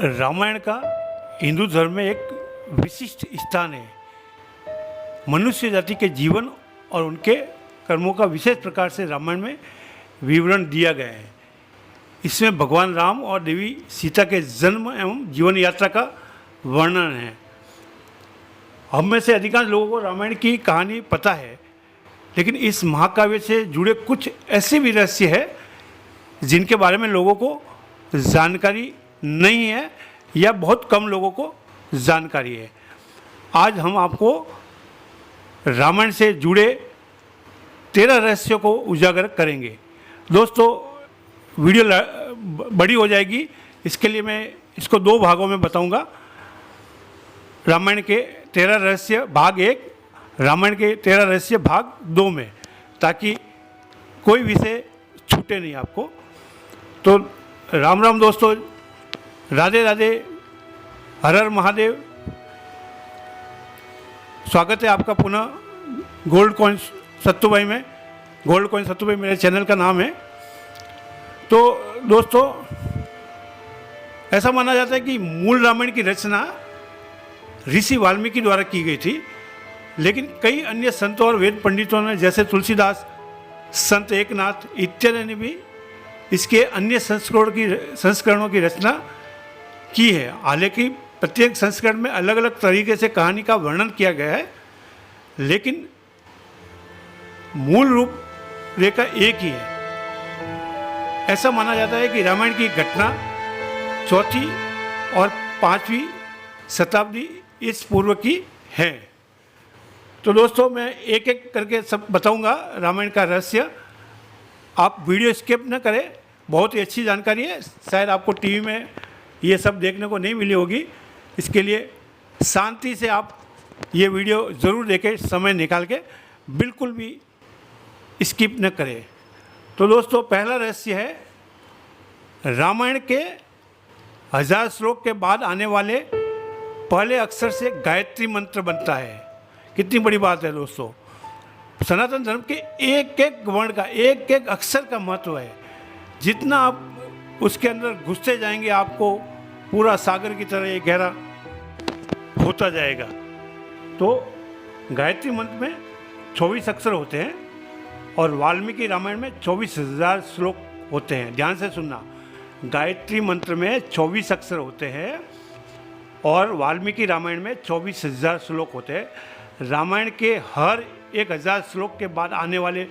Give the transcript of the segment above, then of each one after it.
रामायण का हिंदू धर्म में एक विशिष्ट स्थान है। मनुष्य जाति के जीवन और उनके कर्मों का विशेष प्रकार से रामायण में विवरण दिया गया है। इसमें भगवान राम और देवी सीता के जन्म एवं जीवन यात्रा का वर्णन है। हम में से अधिकांश लोगों को रामायण की कहानी पता है, लेकिन इस महाकाव्य से जुड़े कुछ ऐसे भी रहस्य हैं जिनके बारे में लोगों को जानकारी नहीं है या बहुत कम लोगों को जानकारी है। आज हम आपको रामायण से जुड़े 13 रहस्यों को उजागर करेंगे। दोस्तों, वीडियो बड़ी हो जाएगी, इसके लिए मैं इसको 2 भागों में बताऊंगा। रामायण के 13 रहस्य भाग 1, रामायण के 13 रहस्य भाग 2 में, ताकि कोई विषय छूटे नहीं आपको। तो राम राम दोस्तों, राधे राधे, हर हर महादेव। स्वागत है आपका पुनः गोल्ड कॉइन सत्तूभाई में। गोल्ड कॉइन सत्तूभाई मेरे चैनल का नाम है। तो दोस्तों, ऐसा माना जाता है कि मूल रामायण की रचना ऋषि वाल्मीकि द्वारा की गई थी, लेकिन कई अन्य संतों और वेद पंडितों ने, जैसे तुलसीदास, संत एकनाथ इत्यादि ने भी इसके अन्य संस्करणों की रचना की है। हालांकि प्रत्येक संस्करण में अलग अलग तरीके से कहानी का वर्णन किया गया है, लेकिन मूल रूप रेखा एक ही है। ऐसा माना जाता है कि रामायण की घटना 4वीं और 5वीं शताब्दी इस पूर्व की है। तो दोस्तों, मैं एक एक करके सब बताऊंगा रामायण का रहस्य। आप वीडियो स्किप न करें, बहुत ही अच्छी जानकारी है। शायद आपको टीवी में ये सब देखने को नहीं मिली होगी, इसके लिए शांति से आप ये वीडियो ज़रूर देखें, समय निकाल के, बिल्कुल भी स्किप न करें। तो दोस्तों, पहला रहस्य है रामायण के 1000 श्लोक के बाद आने वाले पहले अक्षर से गायत्री मंत्र बनता है। कितनी बड़ी बात है दोस्तों। सनातन धर्म के एक एक वर्ण का, एक एक अक्षर का महत्व है। जितना आप उसके अंदर घुसते जाएंगे, आपको पूरा सागर की तरह ये गहरा होता जाएगा। तो गायत्री मंत्र में 24 अक्षर होते हैं और वाल्मीकि रामायण में 24,000 श्लोक होते हैं। ध्यान से सुनना, गायत्री मंत्र में 24 अक्षर होते हैं और वाल्मीकि रामायण में 24,000 श्लोक होते हैं। रामायण के हर 1000 श्लोक के बाद आने वाले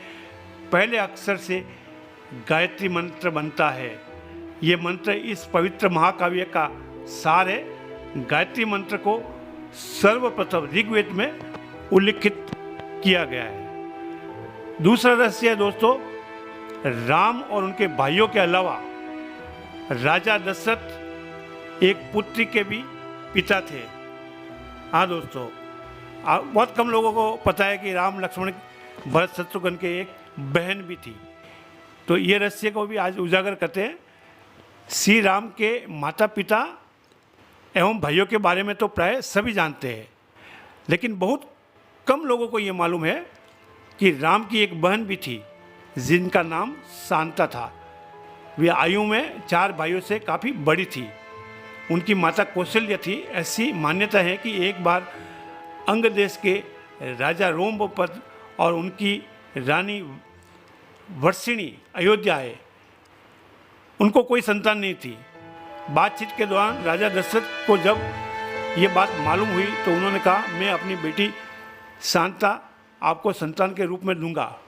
पहले अक्षर से गायत्री मंत्र बनता है। ये मंत्र इस पवित्र महाकाव्य का सार है। गायत्री मंत्र को सर्वप्रथम ऋग्वेद में उल्लिखित किया गया है। दूसरा रहस्य है दोस्तों, राम और उनके भाइयों के अलावा राजा दशरथ एक पुत्री के भी पिता थे। हाँ दोस्तों, बहुत कम लोगों को पता है कि राम, लक्ष्मण, भरत, शत्रुघ्न के एक बहन भी थी। तो ये रहस्य को भी आज उजागर करते हैं। श्री राम के माता पिता एवं भाइयों के बारे में तो प्राय सभी जानते हैं, लेकिन बहुत कम लोगों को ये मालूम है कि राम की एक बहन भी थी जिनका नाम शांता था। वे आयु में 4 भाइयों से काफ़ी बड़ी थी। उनकी माता कौशल्य थी। ऐसी मान्यता है कि एक बार अंग देश के राजा रोमपद और उनकी रानी वर्षिणी अयोध्या आए। उनको कोई संतान नहीं थी। बातचीत के दौरान राजा दशरथ को जब ये बात मालूम हुई तो उन्होंने कहा, मैं अपनी बेटी शांता आपको संतान के रूप में दूंगा।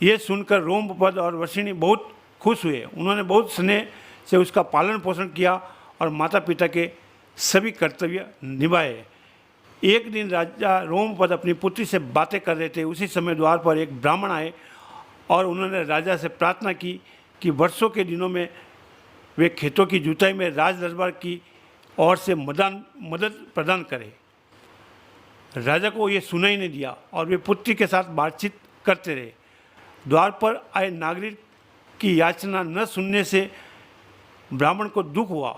ये सुनकर रोमपद और वर्षिणी बहुत खुश हुए। उन्होंने बहुत स्नेह से उसका पालन पोषण किया और माता पिता के सभी कर्तव्य निभाए। एक दिन राजा रोमपद अपनी पुत्री से बातें कर रहे थे। उसी समय द्वार पर एक ब्राह्मण आए और उन्होंने राजा से प्रार्थना की कि वर्षों के दिनों में वे खेतों की जुताई में राज दरबार की ओर से मदद प्रदान करें। राजा को ये सुना ही नहीं दिया और वे पुत्री के साथ बातचीत करते रहे। द्वार पर आए नागरिक की याचना न सुनने से ब्राह्मण को दुख हुआ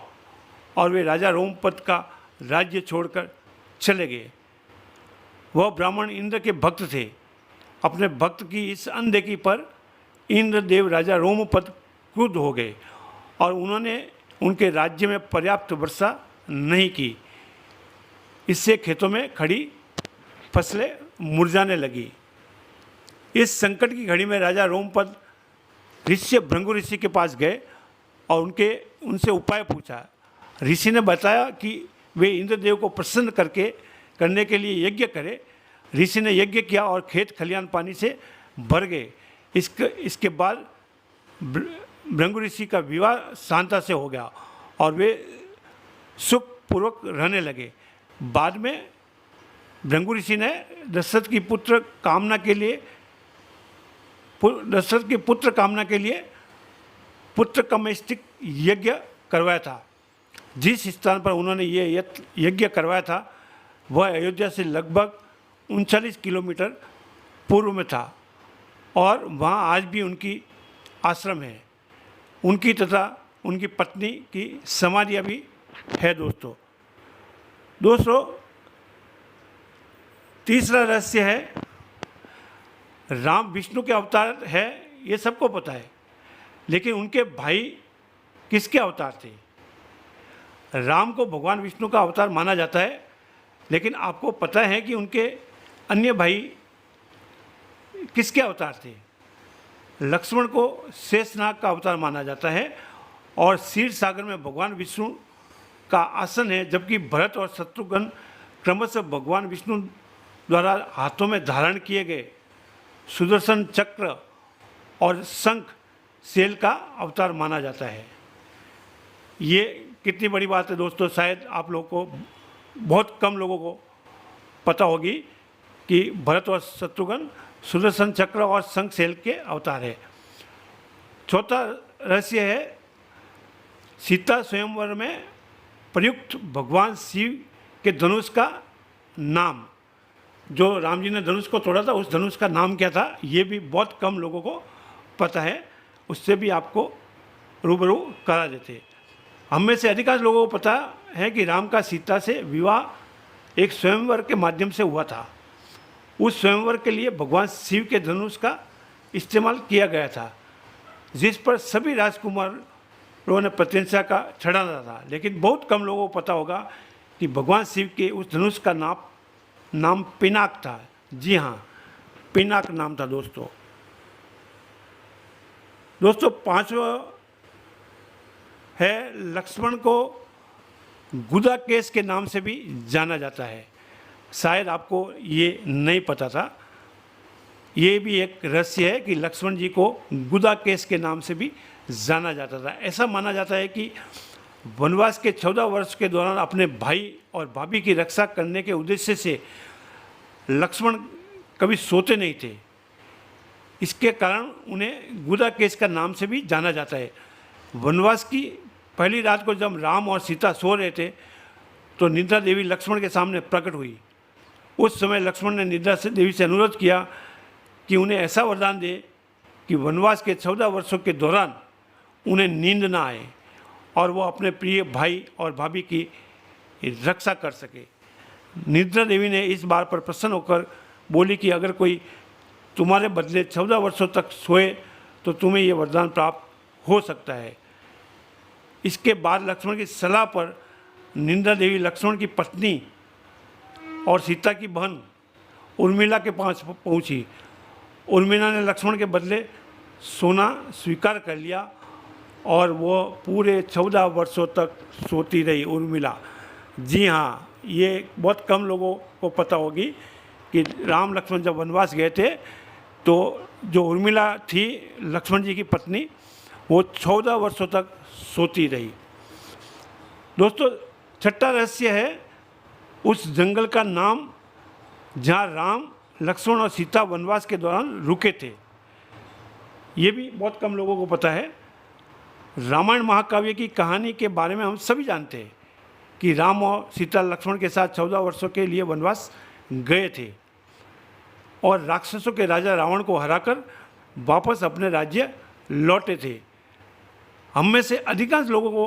और वे राजा रोमपद का राज्य छोड़कर चले गए। वह ब्राह्मण इंद्र के भक्त थे। अपने भक्त की इस अनदेखी पर इंद्रदेव राजा रोमपद क्रुद्ध हो गए और उन्होंने उनके राज्य में पर्याप्त वर्षा नहीं की। इससे खेतों में खड़ी फसलें मुरझाने लगी। इस संकट की घड़ी में राजा रोमपद ऋषि भृंगु ऋषि के पास गए और उनसे उपाय पूछा। ऋषि ने बताया कि वे इंद्रदेव को प्रसन्न करने के लिए यज्ञ करें। ऋषि ने यज्ञ किया और खेत खलिहान पानी से भर गए। इसके बाद भृंगु ऋषि का विवाह शांता से हो गया और वे सुखपूर्वक रहने लगे। बाद में भृंगु ऋषि ने दशरथ की पुत्र कामना के लिए पुत्र कमेष्टिक यज्ञ करवाया था। जिस स्थान पर उन्होंने ये यज्ञ करवाया था वह अयोध्या से लगभग 39 किलोमीटर पूर्व में था और वहाँ आज भी उनकी आश्रम है। उनकी तथा उनकी पत्नी की समाधियाँ भी है। दोस्तों तीसरा रहस्य है, राम विष्णु के अवतार है, ये सबको पता है, लेकिन उनके भाई किसके अवतार थे? राम को भगवान विष्णु का अवतार माना जाता है, लेकिन आपको पता है कि उनके अन्य भाई किसके अवतार थे? लक्ष्मण को शेषनाग का अवतार माना जाता है और क्षीर सागर में भगवान विष्णु का आसन है, जबकि भरत और शत्रुघ्न क्रमशः भगवान विष्णु द्वारा हाथों में धारण किए गए सुदर्शन चक्र और शंख शैल का अवतार माना जाता है। ये कितनी बड़ी बात है दोस्तों, शायद आप लोगों को, बहुत कम लोगों को पता होगी कि भरत और शत्रुघ्न सुदर्शन चक्र और शंख शैल के अवतार है। चौथा रहस्य है, सीता स्वयंवर में प्रयुक्त भगवान शिव के धनुष का नाम, जो राम जी ने धनुष को तोड़ा था उस धनुष का नाम क्या था, ये भी बहुत कम लोगों को पता है। उससे भी आपको रूबरू करा देते। हम में से अधिकांश लोगों को पता है कि राम का सीता से विवाह एक स्वयंवर के माध्यम से हुआ था। उस स्वयंवर के लिए भगवान शिव के धनुष का इस्तेमाल किया गया था, जिस पर सभी राजकुमारों ने प्रशंसा का चढ़ाना था। लेकिन बहुत कम लोगों को पता होगा कि भगवान शिव के उस धनुष का नाम पिनाक था। जी हाँ, पिनाक नाम था दोस्तों। पांचवा है, लक्ष्मण को गुदा केस के नाम से भी जाना जाता है। शायद आपको ये नहीं पता था। ये भी एक रहस्य है कि लक्ष्मण जी को गुदा केस के नाम से भी जाना जाता था। ऐसा माना जाता है कि वनवास के 14 वर्ष के दौरान अपने भाई और भाभी की रक्षा करने के उद्देश्य से लक्ष्मण कभी सोते नहीं थे। इसके कारण उन्हें गुदा केस का नाम से भी जाना जाता है। वनवास की पहली रात को जब राम और सीता सो रहे थे तो निद्रा देवी लक्ष्मण के सामने प्रकट हुई। उस समय लक्ष्मण ने निद्रा देवी से अनुरोध किया कि उन्हें ऐसा वरदान दे कि वनवास के 14 वर्षों के दौरान उन्हें नींद ना आए और वो अपने प्रिय भाई और भाभी की रक्षा कर सके। निद्रा देवी ने इस बात पर प्रसन्न होकर बोली कि अगर कोई तुम्हारे बदले 14 वर्षों तक सोए तो तुम्हें ये वरदान प्राप्त हो सकता है। इसके बाद लक्ष्मण की सलाह पर निद्रा देवी लक्ष्मण की पत्नी और सीता की बहन उर्मिला के पास पहुंची। उर्मिला ने लक्ष्मण के बदले सोना स्वीकार कर लिया और वो पूरे 14 वर्षों तक सोती रही उर्मिला। जी हाँ, ये बहुत कम लोगों को पता होगी कि राम लक्ष्मण जब वनवास गए थे तो जो उर्मिला थी लक्ष्मण जी की पत्नी, वो 14 वर्षों तक सोती रही। दोस्तों छठा रहस्य है उस जंगल का नाम जहाँ राम लक्ष्मण और सीता वनवास के दौरान रुके थे। ये भी बहुत कम लोगों को पता है। रामायण महाकाव्य की कहानी के बारे में हम सभी जानते हैं कि राम और सीता लक्ष्मण के साथ 14 वर्षों के लिए वनवास गए थे और राक्षसों के राजा रावण को हराकर वापस अपने राज्य लौटे थे। हम में से अधिकांश लोगों को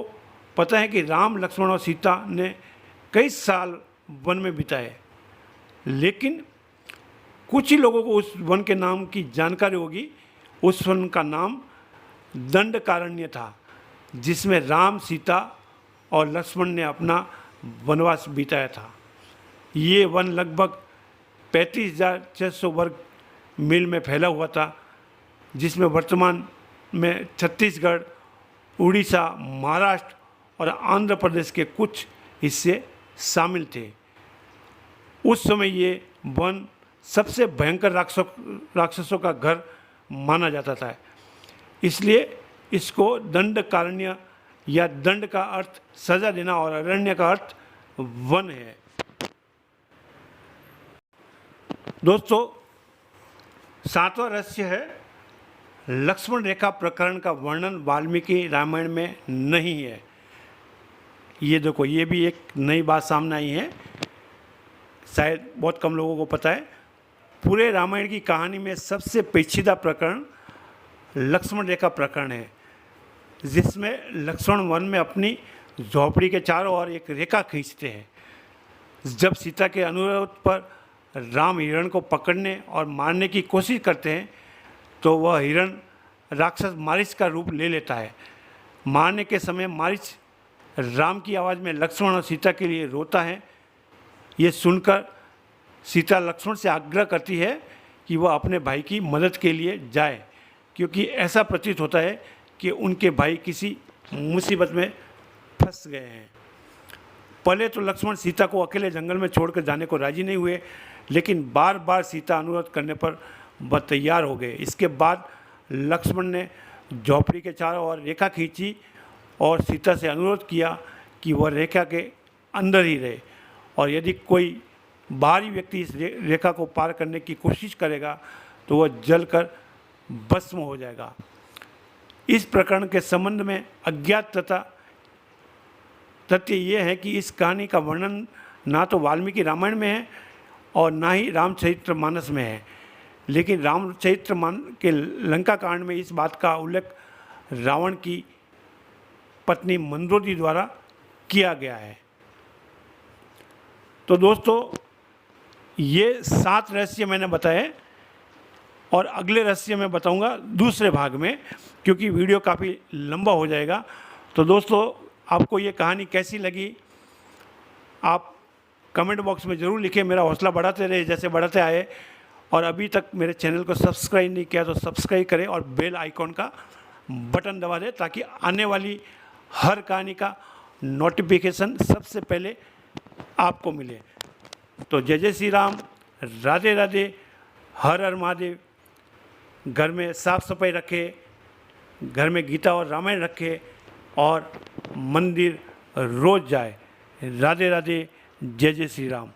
पता है कि राम लक्ष्मण और सीता ने कई साल वन में बिताए, लेकिन कुछ ही लोगों को उस वन के नाम की जानकारी होगी। उस वन का नाम दंडकारण्य था। जिसमें राम, सीता और लक्ष्मण ने अपना वनवास बिताया था। ये वन लगभग 35,600 वर्ग मील में फैला हुआ था, जिसमें वर्तमान में छत्तीसगढ़, उड़ीसा, महाराष्ट्र और आंध्र प्रदेश के कुछ हिस्से शामिल थे। उस समय ये वन सबसे भयंकर राक्षसों का घर माना जाता था, इसलिए इसको दंडकारण्य या दंड का अर्थ सजा देना और अरण्य का अर्थ वन है। दोस्तों, 7वां रहस्य है लक्ष्मण रेखा प्रकरण का वर्णन वाल्मीकि रामायण में नहीं है। ये देखो, ये भी एक नई बात सामने आई है, शायद बहुत कम लोगों को पता है। पूरे रामायण की कहानी में सबसे पेचीदा प्रकरण लक्ष्मण रेखा प्रकरण है, जिसमें लक्ष्मण वन में अपनी झोपड़ी के चारों ओर एक रेखा खींचते हैं। जब सीता के अनुरोध पर राम हिरण को पकड़ने और मारने की कोशिश करते हैं तो वह हिरण राक्षस मारीच का रूप ले लेता है। मारने के समय मारीच राम की आवाज़ में लक्ष्मण और सीता के लिए रोता है। ये सुनकर सीता लक्ष्मण से आग्रह करती है कि वह अपने भाई की मदद के लिए जाए, क्योंकि ऐसा प्रतीत होता है कि उनके भाई किसी मुसीबत में फंस गए हैं। पहले तो लक्ष्मण सीता को अकेले जंगल में छोड़कर जाने को राजी नहीं हुए, लेकिन बार बार सीता अनुरोध करने पर वह तैयार हो गए। इसके बाद लक्ष्मण ने झोपड़ी के चारों ओर रेखा खींची और सीता से अनुरोध किया कि वह रेखा के अंदर ही रहे, और यदि कोई बाहरी व्यक्ति इस रेखा को पार करने की कोशिश करेगा तो वह जलकर भस्म हो जाएगा। इस प्रकरण के संबंध में अज्ञात तथ्य ये है कि इस कहानी का वर्णन ना तो वाल्मीकि रामायण में है और ना ही रामचरितमानस में है, लेकिन रामचरितमानस के लंका कांड में इस बात का उल्लेख रावण की पत्नी मंदोदरी द्वारा किया गया है। तो दोस्तों, ये 7 रहस्य मैंने बताए, और अगले रहस्य मैं बताऊंगा दूसरे भाग में, क्योंकि वीडियो काफ़ी लंबा हो जाएगा। तो दोस्तों, आपको ये कहानी कैसी लगी आप कमेंट बॉक्स में ज़रूर लिखें। मेरा हौसला बढ़ाते रहे जैसे बढ़ाते आए, और अभी तक मेरे चैनल को सब्सक्राइब नहीं किया तो सब्सक्राइब करें और बेल आइकॉन का बटन दबा दें, ताकि आने वाली हर कहानी का नोटिफिकेशन सबसे पहले आपको मिले। तो जय जय श्री राम, राधे राधे, हर हर महादेव। घर में साफ सफाई रखें, घर में गीता और रामायण रखें, और मंदिर रोज़ जाए। राधे राधे, जय जय श्री राम।